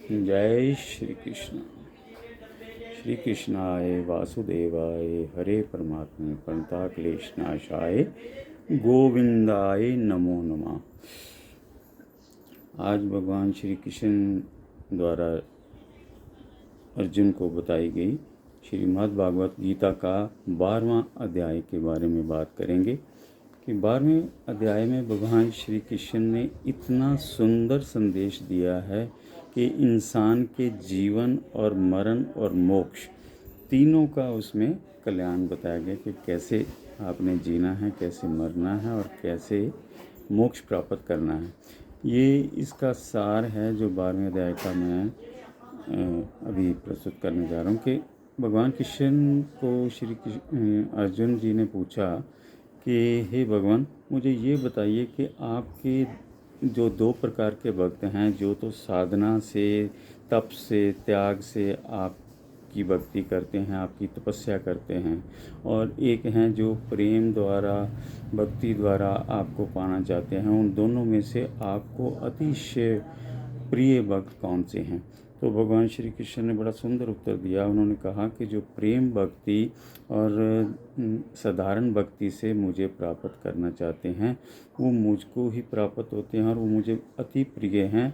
जय श्री कृष्ण। श्री कृष्णाय वासुदेवाय हरे परमात्मे प्रणताक्लेशनाशाय गोविंदाय नमो नमः। आज भगवान श्री कृष्ण द्वारा अर्जुन को बताई गई श्रीमद् भागवत गीता का 12वां अध्याय के बारे में बात करेंगे कि 12वें अध्याय में भगवान श्री कृष्ण ने इतना सुंदर संदेश दिया है कि इंसान के जीवन और मरण और मोक्ष तीनों का उसमें कल्याण बताया गया कि कैसे आपने जीना है, कैसे मरना है और कैसे मोक्ष प्राप्त करना है। ये इसका सार है जो 12वें अध्याय का मैं अभी प्रस्तुत करने जा रहा हूँ कि भगवान कृष्ण को श्री अर्जुन जी ने पूछा कि हे भगवान, मुझे ये बताइए कि आपके जो 2 प्रकार के भक्त हैं, जो तो साधना से, तप से, त्याग से आपकी भक्ति करते हैं, आपकी तपस्या करते हैं, और एक हैं जो प्रेम द्वारा, भक्ति द्वारा आपको पाना चाहते हैं। उन दोनों में से आपको अतिशय प्रिय भक्त कौन से हैं? तो भगवान श्री कृष्ण ने बड़ा सुंदर उत्तर दिया। उन्होंने कहा कि जो प्रेम भक्ति और साधारण भक्ति से मुझे प्राप्त करना चाहते हैं वो मुझको ही प्राप्त होते हैं और वो मुझे अति प्रिय हैं।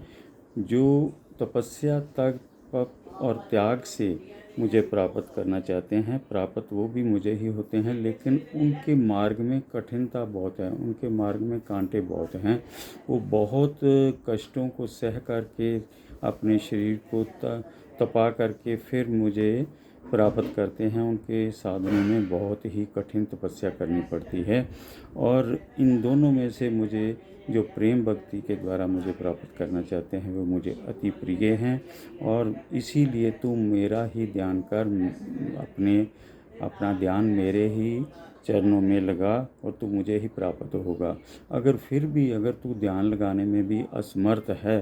जो तपस्या, तप और त्याग से मुझे प्राप्त करना चाहते हैं, प्राप्त वो भी मुझे ही होते हैं, लेकिन उनके मार्ग में कठिनता बहुत है, उनके मार्ग में कांटे बहुत हैं। वो बहुत कष्टों को सह करके अपने शरीर को तपा करके फिर मुझे प्राप्त करते हैं। उनके साधनों में बहुत ही कठिन तपस्या करनी पड़ती है। और इन दोनों में से मुझे जो प्रेम भक्ति के द्वारा मुझे प्राप्त करना चाहते हैं वो मुझे अति प्रिय हैं। और इसीलिए तू मेरा ही ध्यान कर, अपना ध्यान मेरे ही चरणों में लगा और तू मुझे ही प्राप्त होगा। अगर फिर भी अगर तू ध्यान लगाने में भी असमर्थ है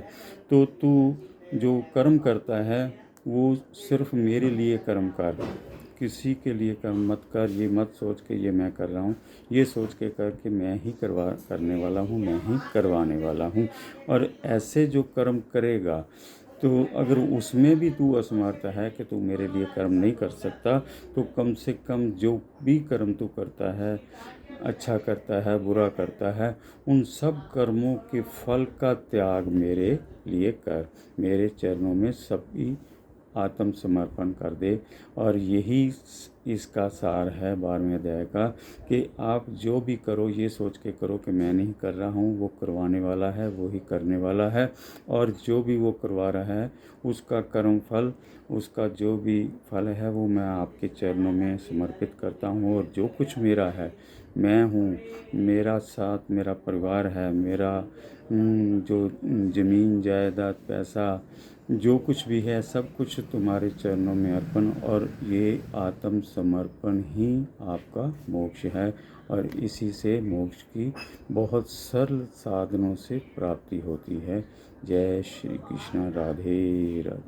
तो तू जो कर्म करता है वो सिर्फ मेरे लिए कर्म कर, किसी के लिए कर्म मत कर। ये मत सोच के ये मैं कर रहा हूँ, ये सोच के कर कि मैं ही करने वाला हूँ, मैं ही करवाने वाला हूँ। और ऐसे जो कर्म करेगा तो अगर उसमें भी तू असमर्थ है कि तू मेरे लिए कर्म नहीं कर सकता, तो कम से कम जो भी कर्म तू करता है, अच्छा करता है, बुरा करता है, उन सब कर्मों के फल का त्याग मेरे लिए कर, मेरे चरणों में सभी आत्मसमर्पण कर दे। और यही इसका सार है 12वें अध्याय का कि आप जो भी करो ये सोच के करो कि मैं नहीं कर रहा हूँ, वो करवाने वाला है, वो ही करने वाला है। और जो भी वो करवा रहा है उसका कर्म फल, उसका जो भी फल है वो मैं आपके चरणों में समर्पित करता हूँ। और जो कुछ मेरा है, मैं हूँ, मेरा साथ मेरा परिवार है, मेरा जो ज़मीन जायदाद पैसा जो कुछ भी है सब कुछ तुम्हारे चरणों में अर्पण। और ये आत्मसमर्पण ही आपका मोक्ष है। और इसी से मोक्ष की बहुत सरल साधनों से प्राप्ति होती है। जय श्री कृष्ण। राधे राधे।